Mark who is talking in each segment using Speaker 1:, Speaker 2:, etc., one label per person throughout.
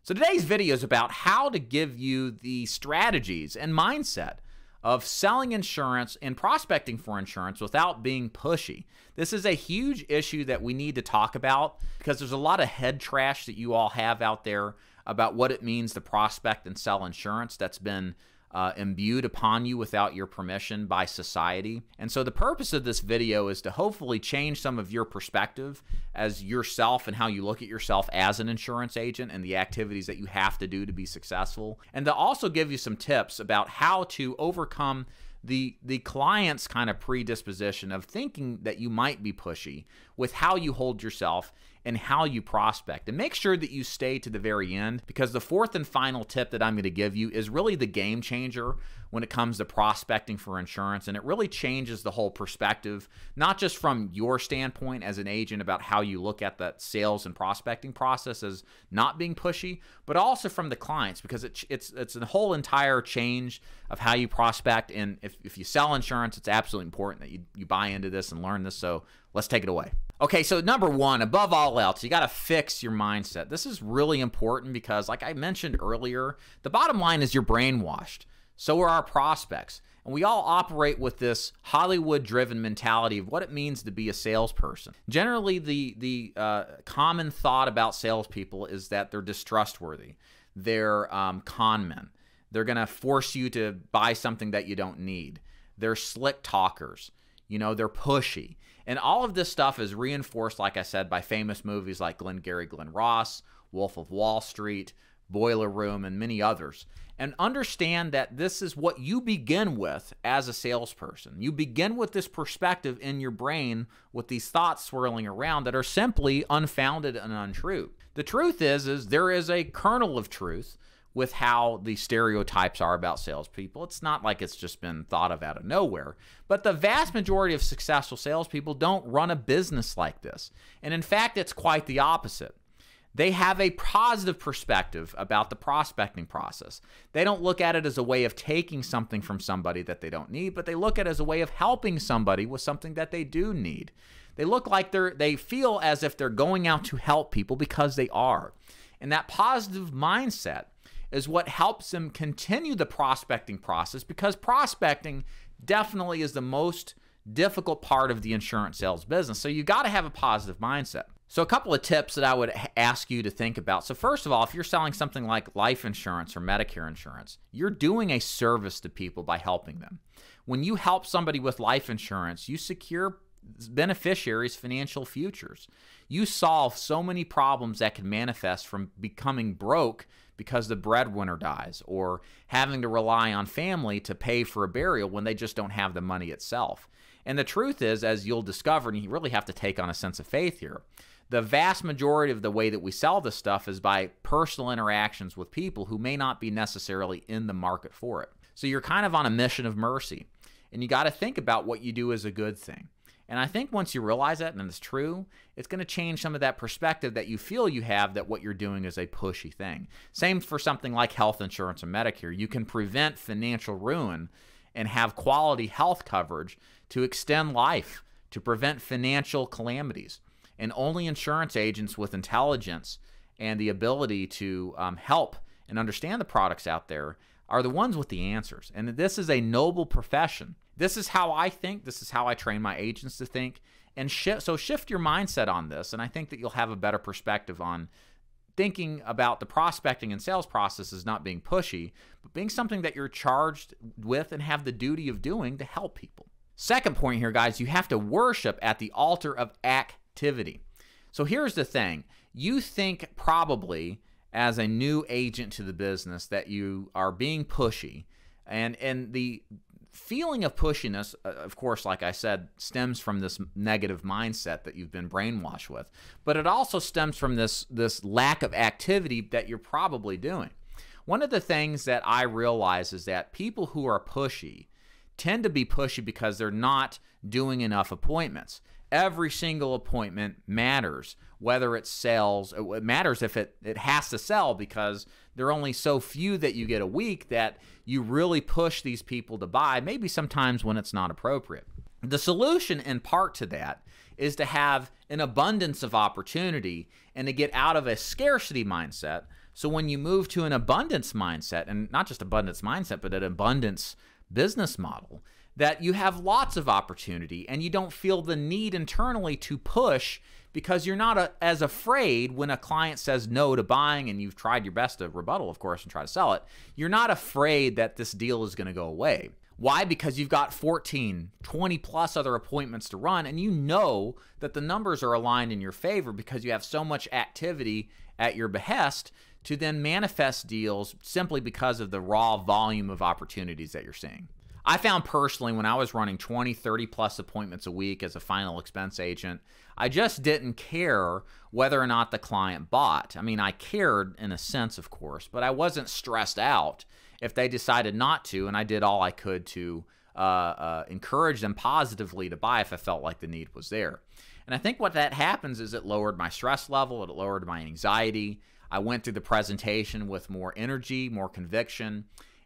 Speaker 1: So today's video is about how to give you the strategies and mindset of selling insurance and prospecting for insurance without being pushy. This is a huge issue that we need to talk about because there's a lot of head trash that you all have out there about what it means to prospect and sell insurance that's been imbued upon you without your permission by society. And so the purpose of this video is to hopefully change some of your perspective as yourself and how you look at yourself as an insurance agent and the activities that you have to do to be successful, and to also give you some tips about how to overcome the client's kind of predisposition of thinking that you might be pushy with how you hold yourself and how you prospect. And make sure that you stay to the very end, because the fourth and final tip that I'm going to give you is really the game changer when it comes to prospecting for insurance. And it really changes the whole perspective, not just from your standpoint as an agent about how you look at that sales and prospecting process as not being pushy, but also from the clients, because it's a whole entire change of how you prospect. And if you sell insurance, it's absolutely important that you buy into this and learn this. So let's take it away. Okay, so number one, above all else, you got to fix your mindset. This is really important because, like I mentioned earlier, the bottom line is you're brainwashed. So are our prospects. And we all operate with this Hollywood-driven mentality of what it means to be a salesperson. Generally, the common thought about salespeople is that they're distrustworthy. They're con men. They're going to force you to buy something that you don't need. They're slick talkers. You know, they're pushy. And all of this stuff is reinforced, like I said, by famous movies like Glengarry Glen Ross, Wolf of Wall Street, Boiler Room, and many others. And understand that this is what you begin with as a salesperson. You begin with this perspective in your brain with these thoughts swirling around that are simply unfounded and untrue. The truth is there is a kernel of truth with how the stereotypes are about salespeople. It's not like it's just been thought of out of nowhere, but the vast majority of successful salespeople don't run a business like this. And in fact, it's quite the opposite. They have a positive perspective about the prospecting process. They don't look at it as a way of taking something from somebody that they don't need, but they look at it as a way of helping somebody with something that they do need. They look like they feel as if they're going out to help people because they are. And that positive mindset is what helps them continue the prospecting process, because prospecting definitely is the most difficult part of the insurance sales business. So you got to have a positive mindset. So a couple of tips that I would ask you to think about. So first of all, if you're selling something like life insurance or Medicare insurance, you're doing a service to people by helping them. When you help somebody with life insurance, you secure beneficiaries' financial futures. You solve so many problems that can manifest from becoming broke because the breadwinner dies, or having to rely on family to pay for a burial when they just don't have the money itself. And the truth is, as you'll discover, and you really have to take on a sense of faith here, the vast majority of the way that we sell this stuff is by personal interactions with people who may not be necessarily in the market for it. So you're kind of on a mission of mercy, and you got to think about what you do as a good thing. And I think once you realize that, and it's true, it's going to change some of that perspective that you feel you have that what you're doing is a pushy thing. Same for something like health insurance and Medicare. You can prevent financial ruin and have quality health coverage to extend life, to prevent financial calamities. And only insurance agents with intelligence and the ability to help and understand the products out there are the ones with the answers. And this is a noble profession. This is how I think. This is how I train my agents to think. And so shift your mindset on this, and I think that you'll have a better perspective on thinking about the prospecting and sales process as not being pushy, but being something that you're charged with and have the duty of doing to help people. Second point here, guys, you have to worship at the altar of activity. So here's the thing. You think probably as a new agent to the business that you are being pushy, and the feeling of pushiness, of course, like I said, stems from this negative mindset that you've been brainwashed with, but it also stems from this lack of activity that you're probably doing. One of the things that I realize is that people who are pushy tend to be pushy because they're not doing enough appointments. Every single appointment matters, whether it sells. It matters if it has to sell, because there are only so few that you get a week that you really push these people to buy, maybe sometimes when it's not appropriate. The solution in part to that is to have an abundance of opportunity and to get out of a scarcity mindset So when you move to an abundance mindset, and not just abundance mindset, but an abundance business model, that you have lots of opportunity and you don't feel the need internally to push because you're not as afraid when a client says no to buying and you've tried your best to rebuttal, of course, and try to sell it. You're not afraid that this deal is going to go away. Why? Because you've got 14, 20 plus other appointments to run, and you know that the numbers are aligned in your favor because you have so much activity at your behest to then manifest deals simply because of the raw volume of opportunities that you're seeing. I found personally when I was running 20, 30 plus appointments a week as a final expense agent, I just didn't care whether or not the client bought. I mean, I cared in a sense, of course, but I wasn't stressed out if they decided not to, and I did all I could to encourage them positively to buy if I felt like the need was there. And I think what that happens is it lowered my stress level, it lowered my anxiety. I went through the presentation with more energy, more conviction,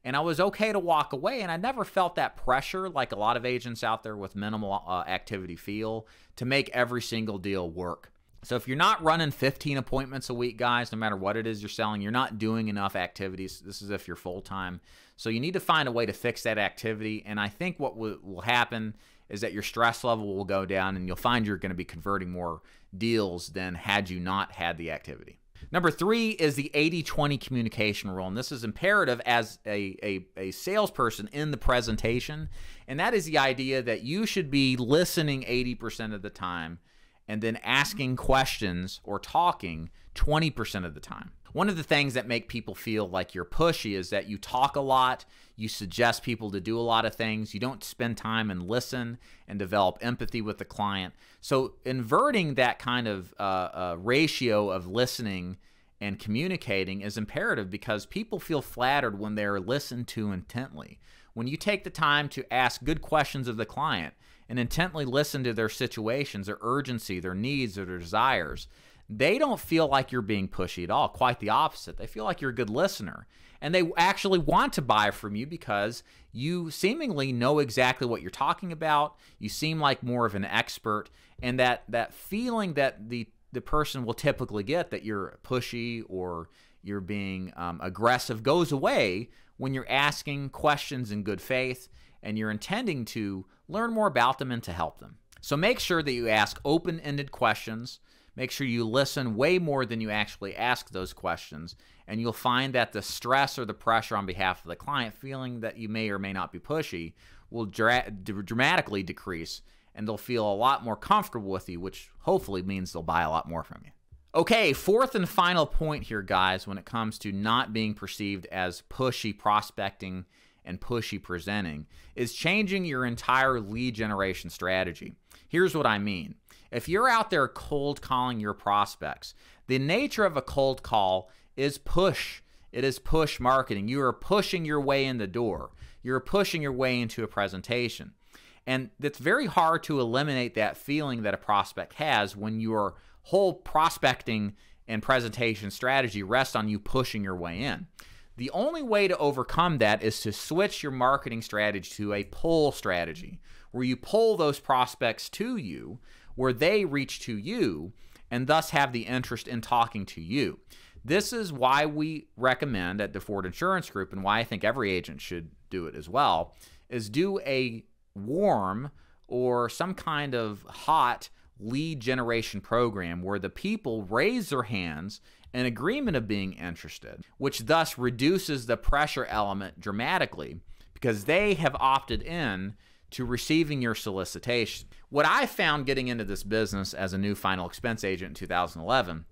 Speaker 1: and I was okay to walk away, and I never felt that pressure like a lot of agents out there with minimal activity feel to make every single deal work. So if you're not running 15 appointments a week, guys, no matter what it is you're selling, you're not doing enough activities. This is if you're full-time. So you need to find a way to fix that activity, and I think what will happen is that your stress level will go down, and you'll find you're going to be converting more deals than had you not had the activity. Number 3 is the 80-20 communication rule, and this is imperative as a salesperson in the presentation, and that is the idea that you should be listening 80% of the time and then asking questions or talking 20% of the time. One of the things that make people feel like you're pushy is that you talk a lot, you suggest people to do a lot of things, you don't spend time and listen and develop empathy with the client. So inverting that kind of ratio of listening and communicating is imperative because people feel flattered when they're listened to intently. When you take the time to ask good questions of the client and intently listen to their situations, their urgency, their needs, or their desires, they don't feel like you're being pushy at all. Quite the opposite. They feel like you're a good listener. And they actually want to buy from you because you seemingly know exactly what you're talking about. You seem like more of an expert. And that feeling that the person will typically get that you're pushy or you're being aggressive goes away when you're asking questions in good faith and you're intending to learn more about them and to help them. So make sure that you ask open-ended questions. Make sure you listen way more than you actually ask those questions, and you'll find that the stress or the pressure on behalf of the client, feeling that you may or may not be pushy, will dramatically decrease, and they'll feel a lot more comfortable with you, which hopefully means they'll buy a lot more from you. Okay, fourth and final point here, guys, when it comes to not being perceived as pushy prospecting and pushy presenting, is changing your entire lead generation strategy. Here's what I mean. If you're out there cold calling your prospects, the nature of a cold call is push. It is push marketing. You are pushing your way in the door. You're pushing your way into a presentation. And it's very hard to eliminate that feeling that a prospect has when your whole prospecting and presentation strategy rests on you pushing your way in. The only way to overcome that is to switch your marketing strategy to a pull strategy, where you pull those prospects to you, where they reach to you and thus have the interest in talking to you. This is why we recommend at the Ford Insurance Group, and why I think every agent should do it as well, is do a warm or some kind of hot lead generation program where the people raise their hands in agreement of being interested, which thus reduces the pressure element dramatically because they have opted in to receiving your solicitation. What I found getting into this business as a new final expense agent in 2011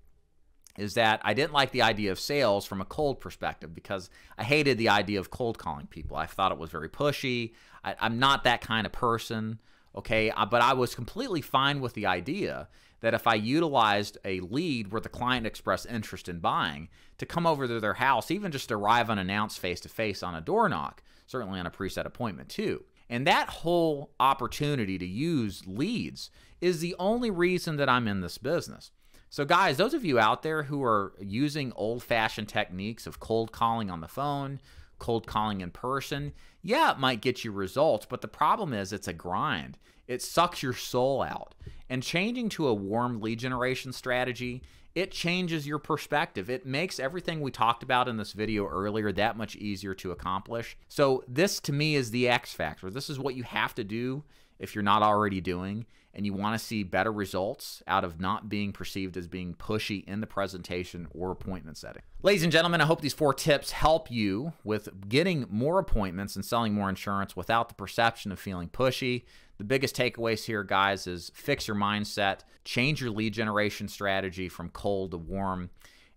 Speaker 1: is that I didn't like the idea of sales from a cold perspective because I hated the idea of cold calling people. I thought it was very pushy. I'm not that kind of person, okay? But I was completely fine with the idea that if I utilized a lead where the client expressed interest in buying, to come over to their house, even just arrive unannounced face-to-face on a door knock, certainly on a preset appointment too. And that whole opportunity to use leads is the only reason that I'm in this business. So guys, those of you out there who are using old-fashioned techniques of cold calling on the phone, cold calling in person, yeah, it might get you results, but the problem is it's a grind. It sucks your soul out. And changing to a warm lead generation strategy, it changes your perspective. It makes everything we talked about in this video earlier that much easier to accomplish. So this, to me, is the X factor. This is what you have to do if you're not already doing, and you want to see better results out of not being perceived as being pushy in the presentation or appointment setting. Ladies and gentlemen, I hope these 4 tips help you with getting more appointments and selling more insurance without the perception of feeling pushy. The biggest takeaways here, guys, is fix your mindset, change your lead generation strategy from cold to warm,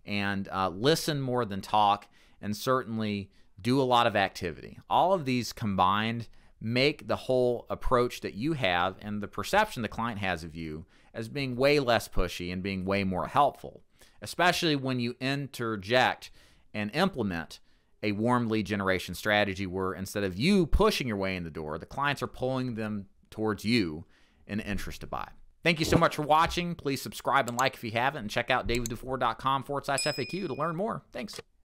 Speaker 1: and listen more than talk, and certainly do a lot of activity. All of these combined make the whole approach that you have and the perception the client has of you as being way less pushy and being way more helpful, especially when you interject and implement a warm lead generation strategy where instead of you pushing your way in the door, the clients are pulling them towards you in interest to buy. Thank you so much for watching. Please subscribe and like if you haven't, and check out daviddufour.com/FAQ to learn more. Thanks.